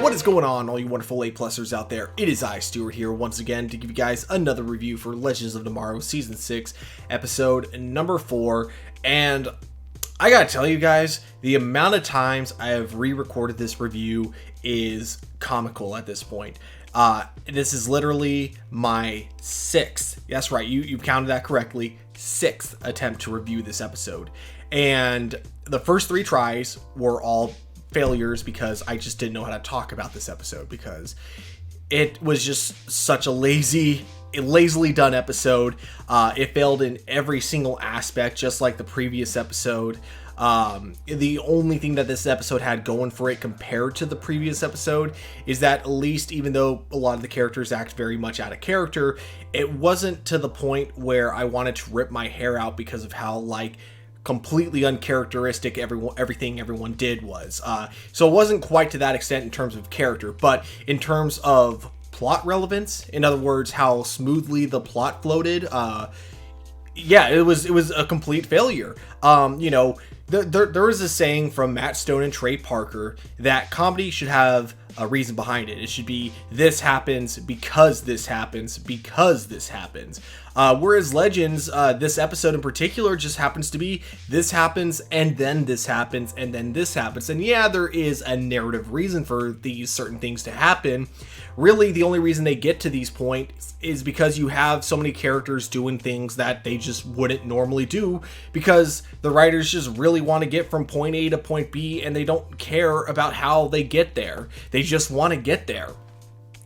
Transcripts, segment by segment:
What is going on, all you wonderful A-plusers out there? It is I, Stuart, here once again to give you guys another review for Legends of Tomorrow Season 6, Episode number 4, and I gotta tell you guys, the amount of times I have re-recorded this review is comical at this point. This is literally my 6th, that's right, you counted that correctly, 6th attempt to review this episode. And the first 3 tries were all failures because I just didn't know how to talk about this episode because it was just such a lazily done episode. It failed in every single aspect, just like the previous episode. The only thing that this episode had going for it compared to the previous episode is that at least, even though a lot of the characters act very much out of character, it wasn't to the point where I wanted to rip my hair out because of how completely uncharacteristic everything everyone did was. So it wasn't quite to that extent in terms of character, but in terms of plot relevance, in other words, how smoothly the plot floated, yeah, it was a complete failure. There is a saying from Matt Stone and Trey Parker that comedy should have a reason behind it. It should be, this happens because this happens because this happens. Whereas Legends, this episode in particular just happens to be, this happens and then this happens and then this happens. And yeah, there is a narrative reason for these certain things to happen. Really, the only reason they get to these points is because you have so many characters doing things that they just wouldn't normally do because the writers just really want to get from point A to point B and they don't care about how they get there. They just want to get there.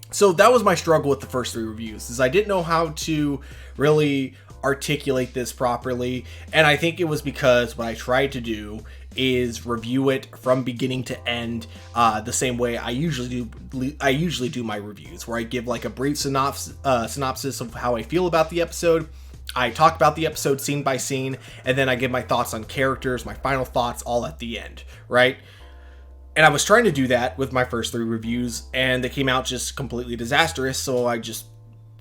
So that was my struggle with the first 3 reviews, is I didn't know how to really articulate this properly, and I think it was because what I tried to do is review it from beginning to end, the same way I usually do my reviews, where I give a brief synopsis of how I feel about the episode. I talk about the episode scene by scene, and then I give my thoughts on characters, my final thoughts, all at the end, right? And I was trying to do that with my first 3 reviews, and they came out just completely disastrous, so I just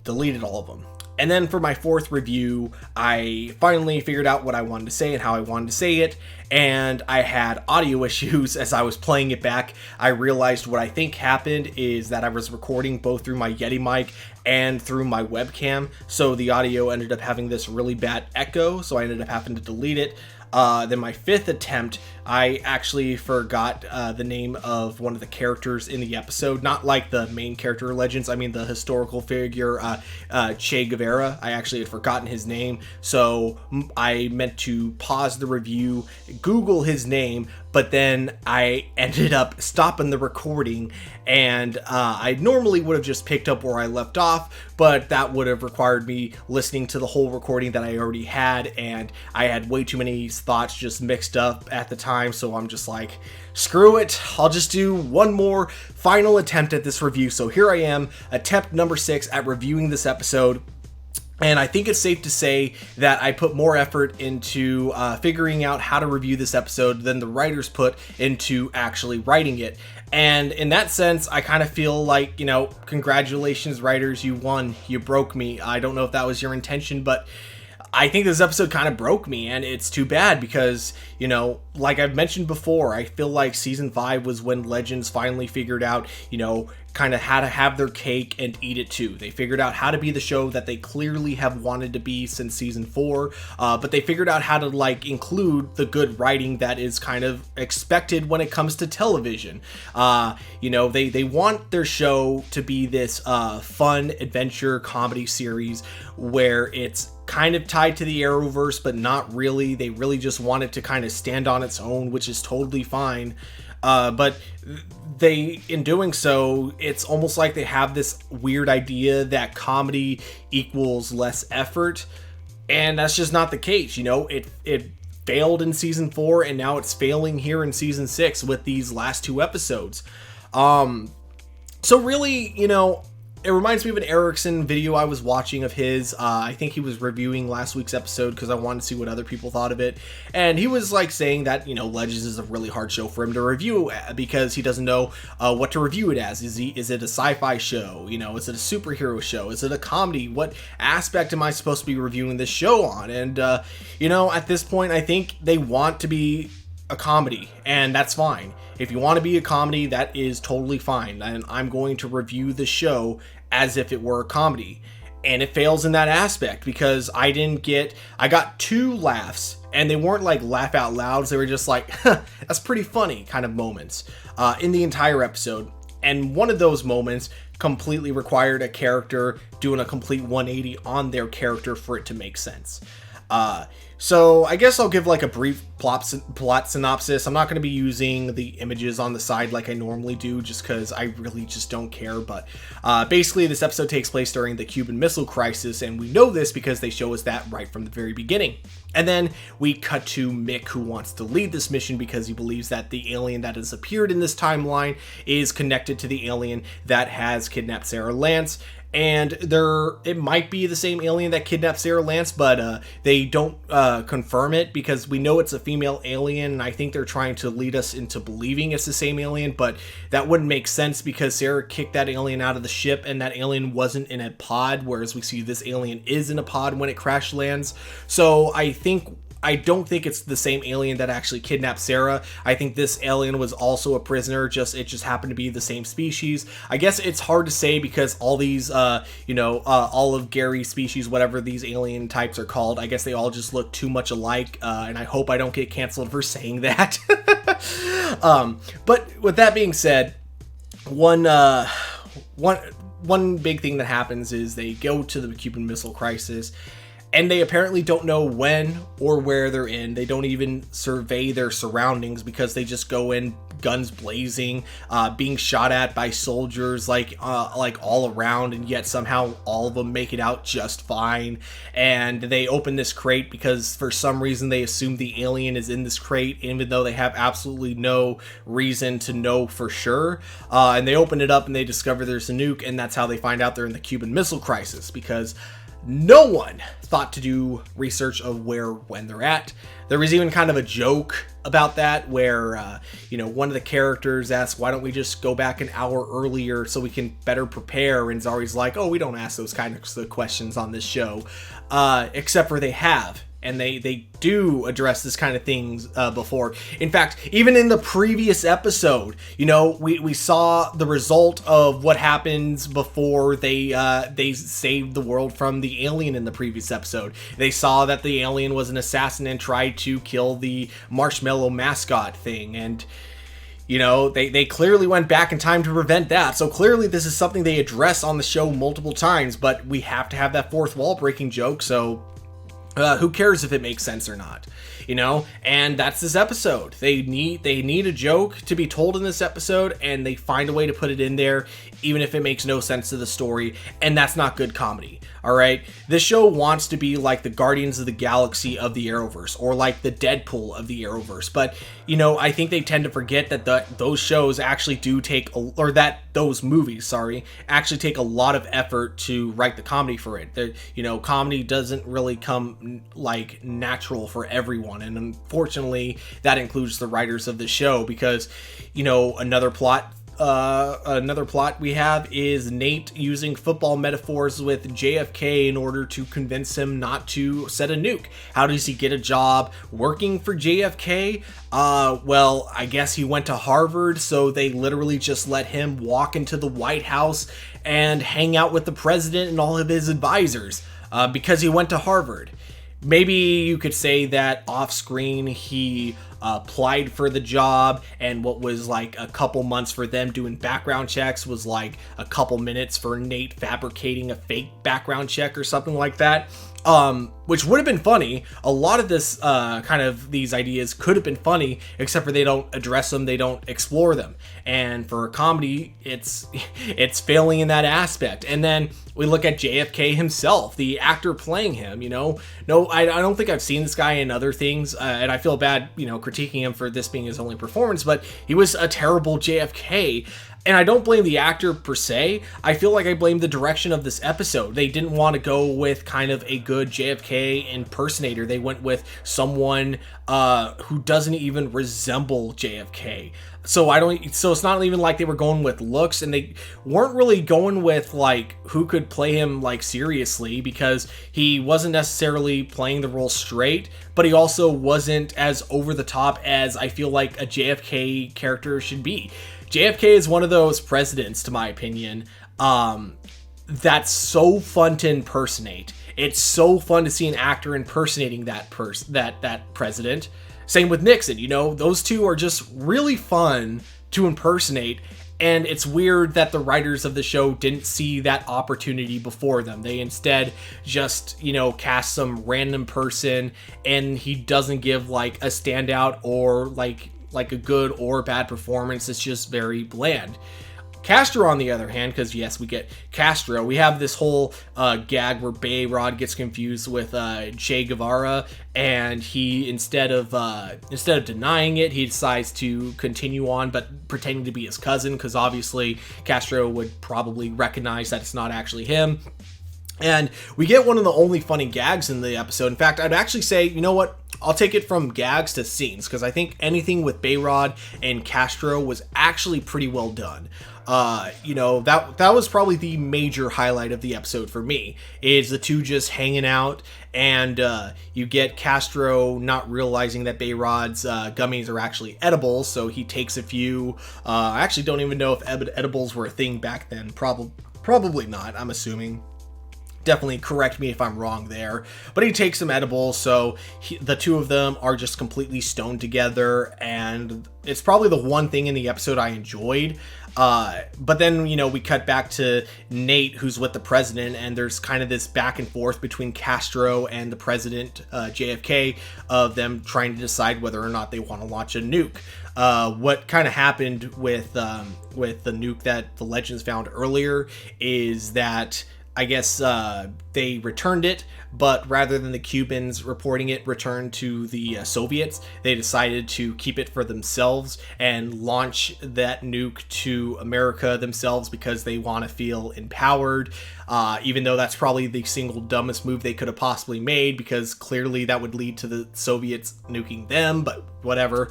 deleted all of them. And then for my 4th review, I finally figured out what I wanted to say and how I wanted to say it, and I had audio issues as I was playing it back. I realized what I think happened is that I was recording both through my Yeti mic and through my webcam, so the audio ended up having this really bad echo, so I ended up having to delete it. Then my 5th attempt, I actually forgot the name of one of the characters in the episode. Not like the main character Legends, I mean the historical figure, Che Guevara. I actually had forgotten his name, so I meant to pause the review, Google his name, but then I ended up stopping the recording, and I normally would have just picked up where I left off, but that would have required me listening to the whole recording that I already had, and I had way too many thoughts just mixed up at the time, so I'm just like, screw it, I'll just do one more final attempt at this review. So here I am, attempt number 6 at reviewing this episode. And I think it's safe to say that I put more effort into figuring out how to review this episode than the writers put into actually writing it. And in that sense, I kind of feel like, congratulations writers, you won, you broke me. I don't know if that was your intention, but I think this episode kind of broke me, and it's too bad because, like I've mentioned before, I feel like season 5 was when Legends finally figured out, kind of how to have their cake and eat it too. They figured out how to be the show that they clearly have wanted to be since season 4, but they figured out how to include the good writing that is kind of expected when it comes to television. They want their show to be this fun adventure comedy series where it's kind of tied to the Arrowverse, but not really. They really just want it to kind of stand on its own, which is totally fine. But in doing so, it's almost like they have this weird idea that comedy equals less effort, and that's just not the case. It failed in season 4, and now it's failing here in season 6 with these last 2 episodes. So really, it reminds me of an Erickson video I was watching of his. I think he was reviewing last week's episode because I wanted to see what other people thought of it. And he was saying that, Legends is a really hard show for him to review because he doesn't know what to review it as. Is it a sci-fi show? Is it a superhero show? Is it a comedy? What aspect am I supposed to be reviewing this show on? And, at this point, I think they want to be a comedy, and that's fine. If you want to be a comedy, that is totally fine, and I'm going to review the show as if it were a comedy. And it fails in that aspect because I got 2 laughs, and they weren't like laugh out louds. They were just like, huh, that's pretty funny kind of moments in the entire episode. And one of those moments completely required a character doing a complete 180 on their character for it to make sense. So I guess I'll give like a brief plot synopsis. I'm not going to be using the images on the side like I normally do, just because I really just don't care. But basically, this episode takes place during the Cuban Missile Crisis, and we know this because they show us that right from the very beginning. And then we cut to Mick, who wants to lead this mission because he believes that the alien that has appeared in this timeline is connected to the alien that has kidnapped Sara Lance. And it might be the same alien that kidnapped Sara Lance, but they don't confirm it because we know it's a female alien, and I think they're trying to lead us into believing it's the same alien, but that wouldn't make sense because Sara kicked that alien out of the ship, and that alien wasn't in a pod, whereas we see this alien is in a pod when it crash lands. So I don't think it's the same alien that actually kidnapped Sara. I think this alien was also a prisoner, it just happened to be the same species. I guess it's hard to say because all these, all of Gary's species, whatever these alien types are called, I guess they all just look too much alike, and I hope I don't get canceled for saying that. But with that being said, one big thing that happens is they go to the Cuban Missile Crisis, and they apparently don't know when or where they're in. They don't even survey their surroundings because they just go in guns blazing, being shot at by soldiers like all around, and yet somehow all of them make it out just fine. And they open this crate because for some reason they assume the alien is in this crate, even though they have absolutely no reason to know for sure. And they open it up and they discover there's a nuke, and that's how they find out they're in the Cuban Missile Crisis, because no one thought to do research of when they're at. There was even kind of a joke about that where, one of the characters asked, why don't we just go back an hour earlier so we can better prepare? And Zari's like, oh, we don't ask those kind of questions on this show, except for they have. And they do address this kind of things before. In fact, even in the previous episode, we saw the result of what happens before they saved the world from the alien in the previous episode. They saw that the alien was an assassin and tried to kill the marshmallow mascot thing. And they clearly went back in time to prevent that. So clearly this is something they address on the show multiple times, but we have to have that fourth wall breaking joke. So who cares if it makes sense or not, and that's this episode. They need a joke to be told in this episode, and they find a way to put it in there, even if it makes no sense to the story, and that's not good comedy. All right, this show wants to be like the Guardians of the Galaxy of the Arrowverse, or like the Deadpool of the Arrowverse, but I think they tend to forget that those shows actually do take, those movies, actually take a lot of effort to write the comedy for it. Comedy doesn't really come like natural for everyone, and unfortunately that includes the writers of the show, because another plot we have is Nate using football metaphors with JFK in order to convince him not to set a nuke. How does he get a job working for JFK? Well, I guess he went to Harvard, so they literally just let him walk into the White House and hang out with the president and all of his advisors because he went to Harvard. Maybe you could say that off screen he applied for the job, and what was like a couple months for them doing background checks was like a couple minutes for Nate fabricating a fake background check or something like that. Which would have been funny. A lot of this these ideas could have been funny, except for they don't address them, they don't explore them. And for a comedy, it's failing in that aspect. And then we look at JFK himself, the actor playing him. No, I don't think I've seen this guy in other things, and I feel bad, critiquing him for this being his only performance. But he was a terrible JFK. And I don't blame the actor per se. I feel like I blame the direction of this episode. They didn't want to go with kind of a good JFK impersonator. They went with someone who doesn't even resemble JFK. So it's not even like they were going with looks, and they weren't really going with like who could play him like seriously, because he wasn't necessarily playing the role straight, but he also wasn't as over the top as I feel like a JFK character should be. JFK is one of those presidents, to my opinion, that's so fun to impersonate. It's so fun to see an actor impersonating that president. Same with Nixon, those two are just really fun to impersonate, and it's weird that the writers of the show didn't see that opportunity before them. They instead just, cast some random person, and he doesn't give like a standout or like a good or bad performance. It's just very bland. Castro, on the other hand, because yes, we get Castro, we have this whole gag where Bayrod gets confused with Che Guevara, and he instead of denying it, he decides to continue on, but pretending to be his cousin, because obviously Castro would probably recognize that it's not actually him. And we get one of the only funny gags in the episode. In fact, I'd actually say, you know what? I'll take it from gags to scenes, because I think anything with Bayrod and Castro was actually pretty well done. That was probably the major highlight of the episode for me, is the two just hanging out, and you get Castro not realizing that Bayrod's gummies are actually edible, so he takes a few. I actually don't even know if edibles were a thing back then. Probably not, I'm assuming. Definitely correct me if I'm wrong there, but he takes some edibles, so the two of them are just completely stoned together, and it's probably the one thing in the episode I enjoyed. But then, we cut back to Nate, who's with the president, and there's kind of this back and forth between Castro and the president, JFK, of them trying to decide whether or not they want to launch a nuke. What kind of happened with the nuke that the Legends found earlier is that I guess they returned it, but rather than the Cubans reporting it returned to the Soviets, they decided to keep it for themselves and launch that nuke to America themselves, because they want to feel empowered, even though that's probably the single dumbest move they could have possibly made, because clearly that would lead to the Soviets nuking them, but whatever.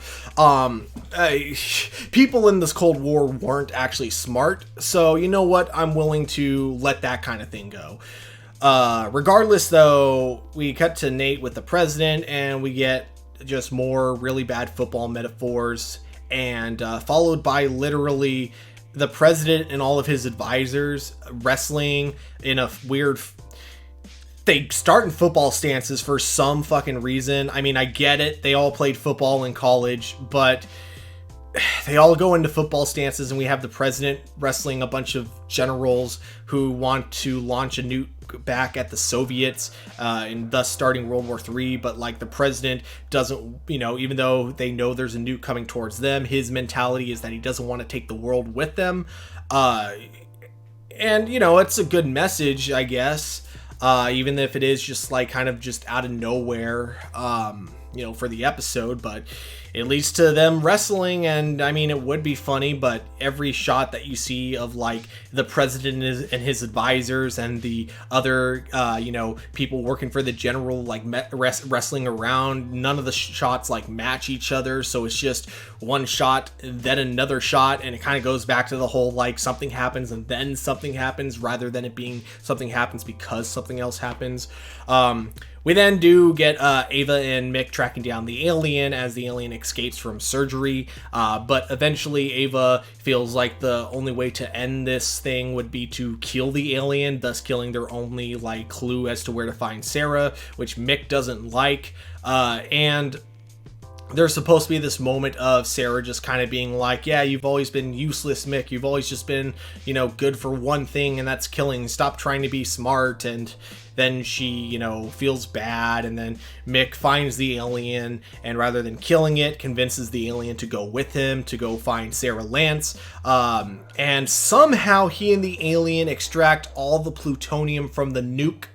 People in this Cold War weren't actually smart, so you know what? I'm willing to let that kind of thing go. Regardless, though, we cut to Nate with the president, and we get just more really bad football metaphors, and followed by literally the president and all of his advisors wrestling in a weird... They start in football stances for some fucking reason. I mean, I get it. They all played football in college, but they all go into football stances, and we have the president wrestling a bunch of generals who want to launch a nuke back at the Soviets, and thus starting World War III. But like, the president doesn't, even though they know there's a nuke coming towards them, his mentality is that he doesn't want to take the world with them. And it's a good message, I guess. Even if it is just like kind of just out of nowhere, for the episode, but it leads to them wrestling, and I mean, it would be funny, but every shot that you see of like the president and his advisors and the other, people working for the general, like wrestling around, none of the shots like match each other, so it's just one shot, then another shot, and it kind of goes back to the whole like something happens and then something happens, rather than it being something happens because something else happens. We then do get Ava and Mick tracking down the alien as the alien escapes from surgery, but eventually Ava feels like the only way to end this thing would be to kill the alien, thus killing their only like clue as to where to find Sarah, which Mick doesn't like. And there's supposed to be this moment of Sarah just kind of being like, yeah, you've always been useless, Mick. You've always just been, good for one thing, and that's killing. Stop trying to be smart. And then she, feels bad. And then Mick finds the alien, and rather than killing it, convinces the alien to go with him to go find Sara Lance. And somehow he and the alien extract all the plutonium from the nuke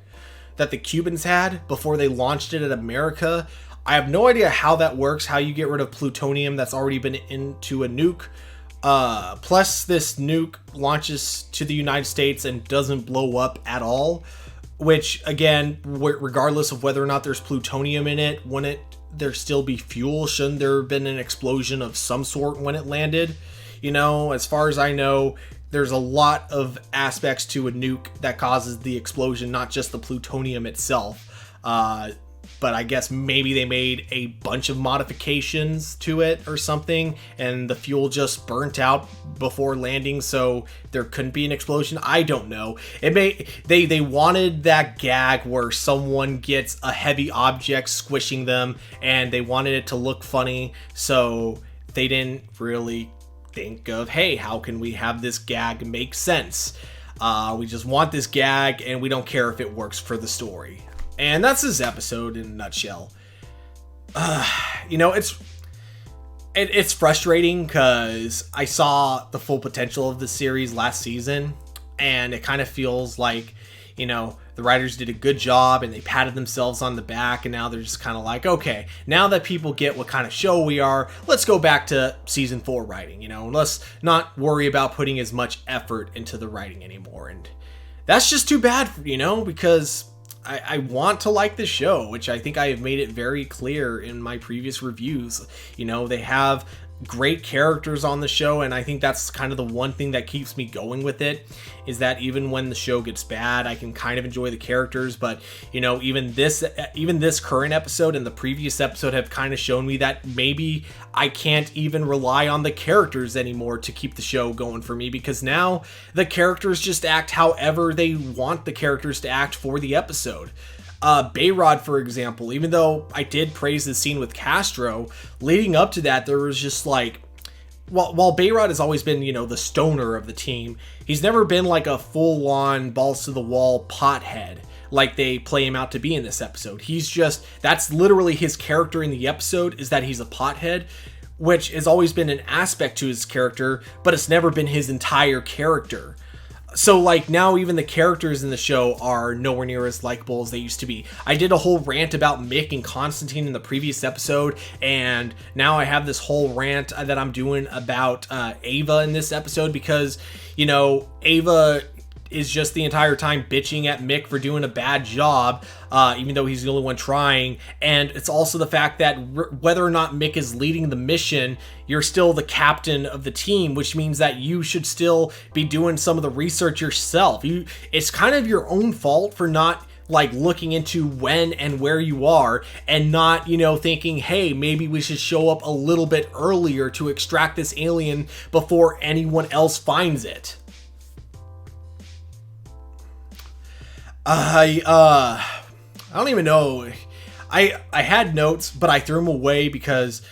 that the Cubans had before they launched it at America. I have no idea how that works, how you get rid of plutonium that's already been into a nuke. Plus, this nuke launches to the United States and doesn't blow up at all, which, again, regardless of whether or not there's plutonium in it, wouldn't there still be fuel? Shouldn't there have been an explosion of some sort when it landed? You know, as far as I know, there's a lot of aspects to a nuke that causes the explosion, not just the plutonium itself. But I guess maybe they made a bunch of modifications to it or something, and the fuel just burnt out before landing, so there couldn't be an explosion. I don't know. They wanted that gag where someone gets a heavy object squishing them, and they wanted it to look funny, so they didn't really think of, hey, how can we have this gag make sense? We just want this gag, and we don't care if it works for the story. And that's this episode in a nutshell. You know, it's frustrating because I saw the full potential of the series last season, and it kind of feels like, you know, the writers did a good job and they patted themselves on the back, and now they're just kind of like, okay, now that people get what kind of show we are, let's go back to season 4 writing, you know, and let's not worry about putting as much effort into the writing anymore. And that's just too bad, you know, because I want to like the show, which I think I have made it very clear in my previous reviews. You know, they have great characters on the show, and I think that's kind of the one thing that keeps me going with it, is that even when the show gets bad, I can kind of enjoy the characters. But, you know, even this current episode and the previous episode have kind of shown me that maybe I can't even rely on the characters anymore to keep the show going for me, because now the characters just act however they want the characters to act for the episode. Bayrod, for example, even though I did praise the scene with Castro, leading up to that, there was just like, while Bayrod has always been, you know, the stoner of the team, he's never been like a full-on balls-to-the-wall pothead like they play him out to be in this episode. He's just, that's literally his character in the episode, is that he's a pothead, which has always been an aspect to his character, but it's never been his entire character. So, like, now even the characters in the show are nowhere near as likable as they used to be. I did a whole rant about Mick and Constantine in the previous episode, and now I have this whole rant that I'm doing about Ava in this episode, because, you know, Ava is just the entire time bitching at Mick for doing a bad job, even though he's the only one trying. And it's also the fact that whether or not Mick is leading the mission, you're still the captain of the team, which means that you should still be doing some of the research yourself. It's kind of your own fault for not like looking into when and where you are, and not, you know, thinking, hey, maybe we should show up a little bit earlier to extract this alien before anyone else finds it. I don't even know. I had notes, but I threw them away because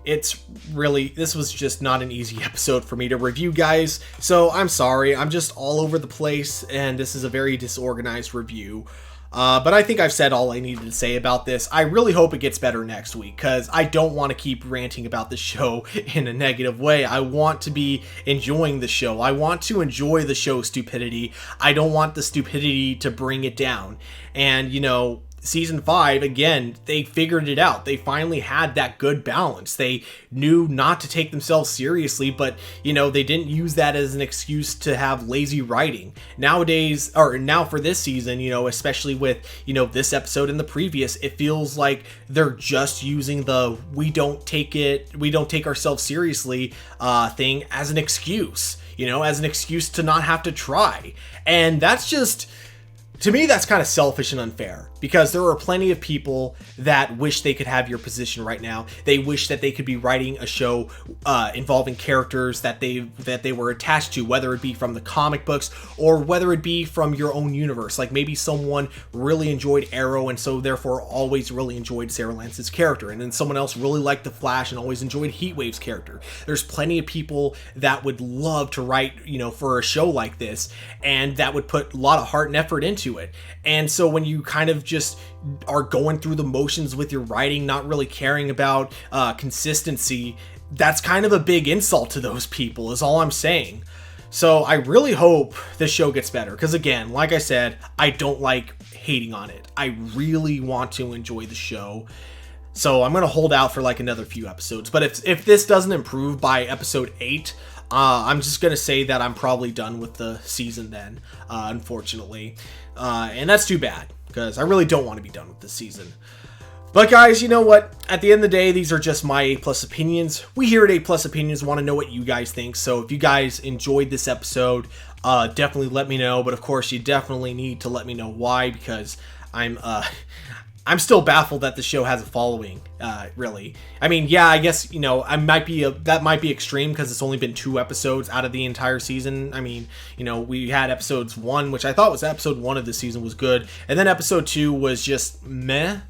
this was just not an easy episode for me to review, guys. So I'm sorry. I'm just all over the place, and this is a very disorganized review. But I think I've said all I needed to say about this. I really hope it gets better next week, because I don't want to keep ranting about the show in a negative way. I want to be enjoying the show. I want to enjoy the show's stupidity. I don't want the stupidity to bring it down. And, you know, Season 5, again, they figured it out. They finally had that good balance. They knew not to take themselves seriously, but, you know, they didn't use that as an excuse to have lazy writing. Nowadays, or now for this season, you know, especially with, you know, this episode and the previous, it feels like they're just using the we don't take ourselves seriously thing as an excuse, you know, as an excuse to not have to try. And that's just, to me, that's kind of selfish and unfair, because there are plenty of people that wish they could have your position right now. They wish that they could be writing a show involving characters that they were attached to, whether it be from the comic books or whether it be from your own universe. Like maybe someone really enjoyed Arrow and so therefore always really enjoyed Sara Lance's character, and then someone else really liked The Flash and always enjoyed Heatwave's character. There's plenty of people that would love to write, you know, for a show like this, and that would put a lot of heart and effort into it. And so when you kind of just are going through the motions with your writing, not really caring about consistency, that's kind of a big insult to those people, is all I'm saying. So I really hope this show gets better, because again, like I said, I don't like hating on it. I really want to enjoy the show. So I'm going to hold out for like another few episodes. But if this doesn't improve by episode 8, I'm just gonna say that I'm probably done with the season then, unfortunately, and that's too bad because I really don't want to be done with this season. But guys, you know what? At the end of the day, these are just my A+ opinions. We here at A+ Opinions want to know what you guys think. So if you guys enjoyed this episode, definitely let me know. But of course, you definitely need to let me know why, because I'm still baffled that the show has a following. Really, I mean, yeah, I guess that might be extreme because it's only been 2 episodes out of the entire season. I mean, we had episodes 1, which I thought was episode 1 of the season, was good, and then episode 2 was just meh.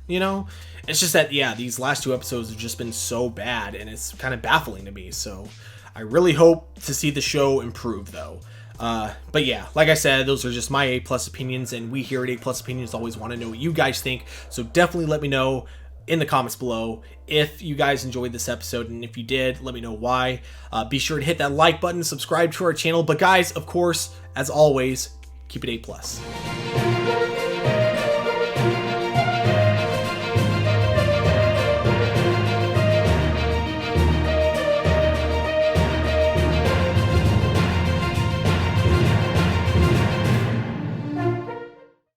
It's just that, yeah, these last 2 episodes have just been so bad, and it's kind of baffling to me. So I really hope to see the show improve, though. But yeah, like I said, those are just my A+ opinions, and we here at A+ Opinions always want to know what you guys think. So definitely let me know in the comments below if you guys enjoyed this episode, and if you did, let me know why. Be sure to hit that like button, subscribe to our channel. But guys, of course, as always, keep it A+.